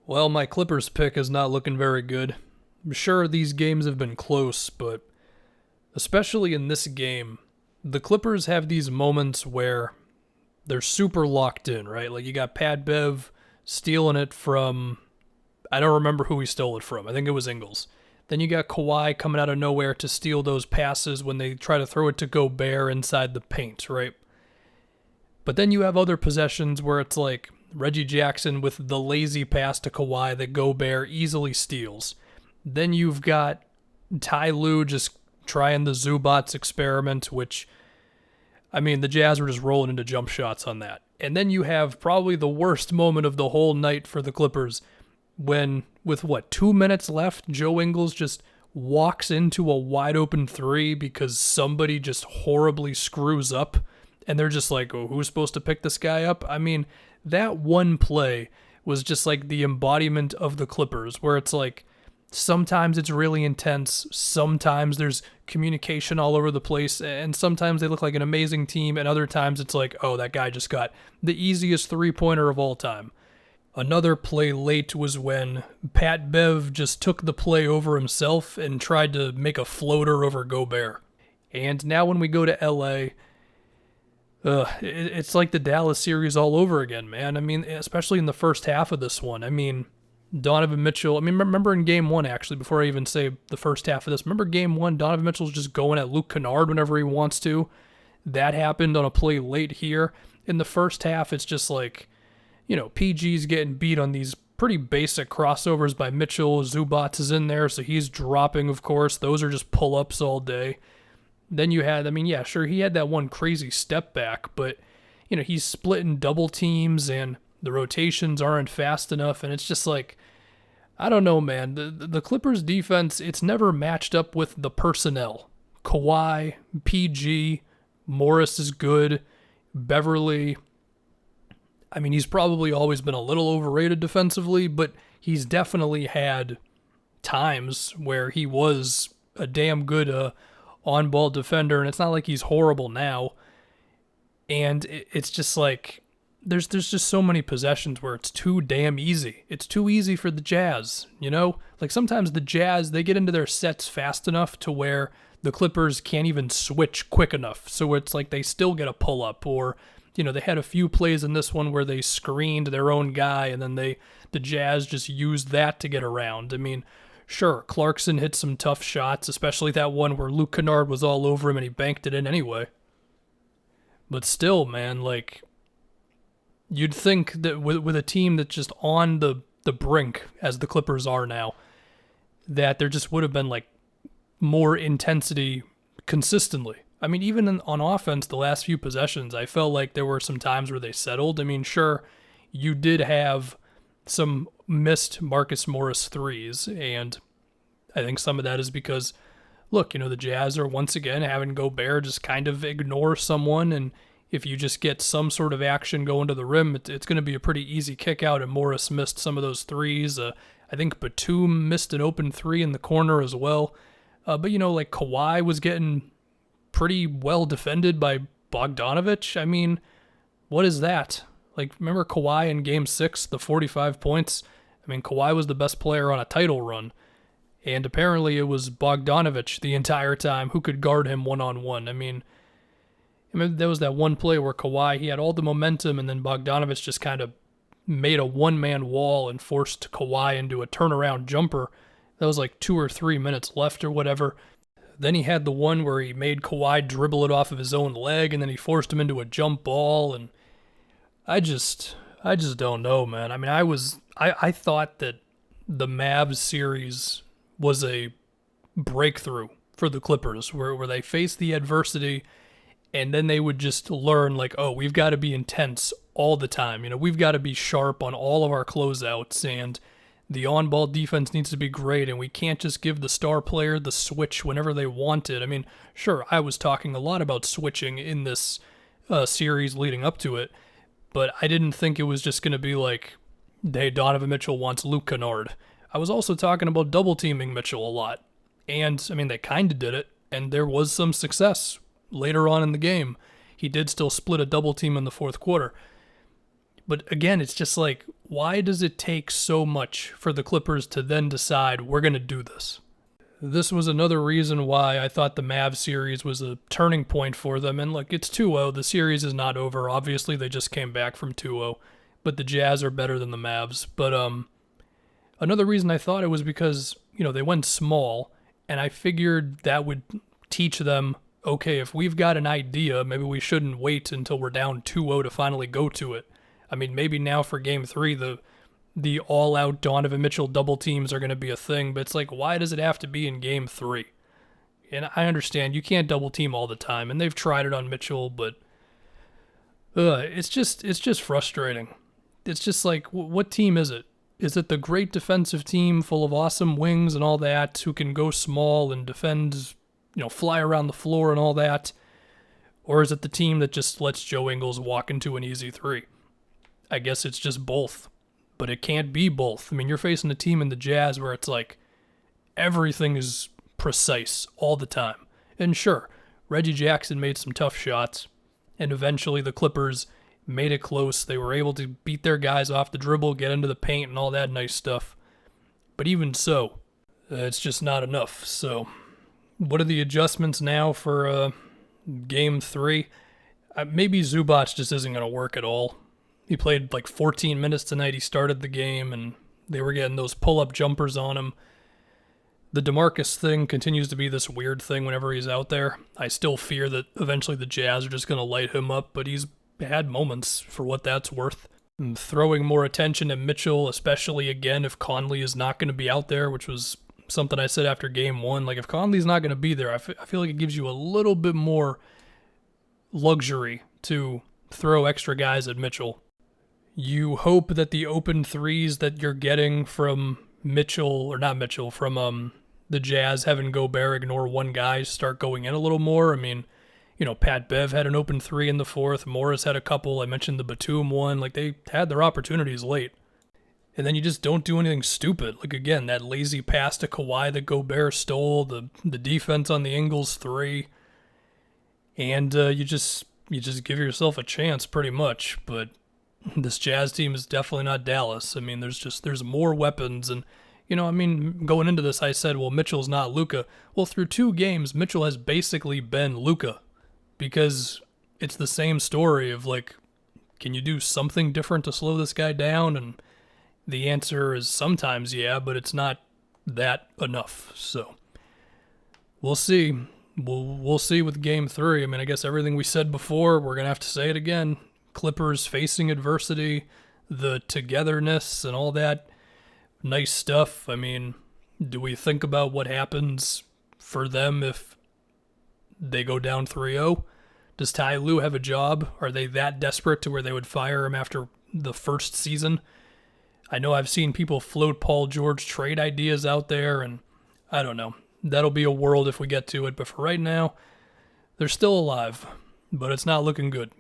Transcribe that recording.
Well, my Clippers pick is not looking very good. I'm sure these games have been close, but especially in this game, the Clippers have these moments where they're super locked in, right? Like you got Pat Bev stealing it from, I don't remember who he stole it from. I think it was Ingles. Then you got Kawhi coming out of nowhere to steal those passes when they try to throw it to Gobert inside the paint, right? But then you have other possessions where it's like Reggie Jackson with the lazy pass to Kawhi that Gobert easily steals. Then you've got Ty Lue just trying the Zubats experiment, which, I mean, the Jazz were just rolling into jump shots on that. And then you have probably the worst moment of the whole night for the Clippers when, with what, 2 minutes left, Joe Ingles just walks into a wide open three because somebody just horribly screws up. And they're just like, oh, who's supposed to pick this guy up? I mean, that one play was just like the embodiment of the Clippers, where it's like, sometimes it's really intense, sometimes there's communication all over the place, and sometimes they look like an amazing team, and other times it's like, oh, that guy just got the easiest three-pointer of all time. Another play late was when Pat Bev just took the play over himself and tried to make a floater over Gobert. And now when we go to LA, it's like the Dallas series all over again, man. I mean, especially in the first half of this one. I mean, Donovan Mitchell, I mean, remember in game one, actually, before I even say the first half of this, remember game one, Donovan Mitchell's just going at Luke Kennard whenever he wants to. That happened on a play late here. In the first half, it's just like, PG's getting beat on these pretty basic crossovers by Mitchell. Zubats is in there, so he's dropping, of course. Those are just pull-ups all day. Then you had, yeah, sure, he had that one crazy step back, but, he's splitting double teams and the rotations aren't fast enough, and it's just like, I don't know, man. The Clippers defense, it's never matched up with the personnel. Kawhi, PG, Morris is good, Beverly, I mean, he's probably always been a little overrated defensively, but he's definitely had times where he was a damn good on-ball defender, and it's not like he's horrible now. And it's just like, there's just so many possessions where it's too damn easy. It's too easy for the Jazz, Like sometimes the Jazz, they get into their sets fast enough to where the Clippers can't even switch quick enough. So it's like they still get a pull-up, or, they had a few plays in this one where they screened their own guy and then the Jazz just used that to get around. I mean, sure, Clarkson hit some tough shots, especially that one where Luke Kennard was all over him and he banked it in anyway. But still, man, like, you'd think that with a team that's just on the brink, as the Clippers are now, that there just would have been, like, more intensity consistently. I mean, even on offense, the last few possessions, I felt like there were some times where they settled. I mean, sure, you did have some missed Marcus Morris threes, and I think some of that is because, look, the Jazz are once again having Gobert just kind of ignore someone, and if you just get some sort of action going to the rim, it's going to be a pretty easy kick out, and Morris missed some of those threes. I think Batum missed an open three in the corner as well. But, like Kawhi was getting pretty well defended by Bogdanovich. I mean, what is that? Like, remember Kawhi in Game 6, the 45 points? I mean, Kawhi was the best player on a title run. And apparently it was Bogdanovich the entire time who could guard him one-on-one. I mean, there was that one play where Kawhi, he had all the momentum, and then Bogdanovich just kind of made a one-man wall and forced Kawhi into a turnaround jumper. That was like 2 or 3 minutes left or whatever. Then he had the one where he made Kawhi dribble it off of his own leg, and then he forced him into a jump ball, and I just don't know, man. I mean, I thought that the Mavs series was a breakthrough for the Clippers, where they faced the adversity, and then they would just learn, like, oh, we've got to be intense all the time. We've got to be sharp on all of our closeouts, and the on-ball defense needs to be great, and we can't just give the star player the switch whenever they want it. I mean, sure, I was talking a lot about switching in this series leading up to it, but I didn't think it was just going to be like, hey, Donovan Mitchell wants Luke Kennard. I was also talking about double-teaming Mitchell a lot, and, I mean, they kind of did it, and there was some success later on in the game. He did still split a double-team in the fourth quarter. But again, it's just like, why does it take so much for the Clippers to then decide we're going to do this? This was another reason why I thought the Mavs series was a turning point for them. And look, it's 2-0. The series is not over. Obviously, they just came back from 2-0. But the Jazz are better than the Mavs. But another reason I thought it was because, they went small. And I figured that would teach them, okay, if we've got an idea, maybe we shouldn't wait until we're down 2-0 to finally go to it. I mean, maybe now for Game 3, the all-out Donovan Mitchell double teams are going to be a thing, but it's like, why does it have to be in Game 3? And I understand you can't double team all the time, and they've tried it on Mitchell, but it's just frustrating. It's just like, what team is it? Is it the great defensive team full of awesome wings and all that who can go small and defend, fly around the floor and all that? Or is it the team that just lets Joe Ingles walk into an easy three? I guess it's just both. But it can't be both. I mean, you're facing a team in the Jazz where it's like everything is precise all the time. And sure, Reggie Jackson made some tough shots, and eventually the Clippers made it close. They were able to beat their guys off the dribble, get into the paint, and all that nice stuff. But even so, it's just not enough. So, what are the adjustments now for Game 3? Maybe Zubac just isn't going to work at all. He played like 14 minutes tonight. He started the game, and they were getting those pull-up jumpers on him. The DeMarcus thing continues to be this weird thing whenever he's out there. I still fear that eventually the Jazz are just going to light him up, but he's had moments for what that's worth. And throwing more attention at Mitchell, especially again if Conley is not going to be out there, which was something I said after Game 1. Like, if Conley's not going to be there, I feel like it gives you a little bit more luxury to throw extra guys at Mitchell. You hope that the open threes that you're getting from from the Jazz having Gobert ignore one guy start going in a little more. I mean, Pat Bev had an open three in the fourth. Morris had a couple. I mentioned the Batum one. Like, they had their opportunities late. And then you just don't do anything stupid. Like, again, that lazy pass to Kawhi that Gobert stole, the defense on the Ingles three. And you just give yourself a chance pretty much. But this Jazz team is definitely not Dallas. I mean, there's more weapons. And, going into this, I said, well, Mitchell's not Luka. Well, through 2 games, Mitchell has basically been Luka. Because it's the same story of, like, can you do something different to slow this guy down? And the answer is sometimes yeah, but it's not that enough. So we'll see. We'll see with Game 3. I mean, I guess everything we said before, we're going to have to say it again. Clippers facing adversity, the togetherness and all that nice stuff. I mean, do we think about what happens for them if they go down 3-0? Does Ty Lue have a job? Are they that desperate to where they would fire him after the first season? I know I've seen people float Paul George trade ideas out there, and I don't know. That'll be a world if we get to it, but for right now, they're still alive, but it's not looking good.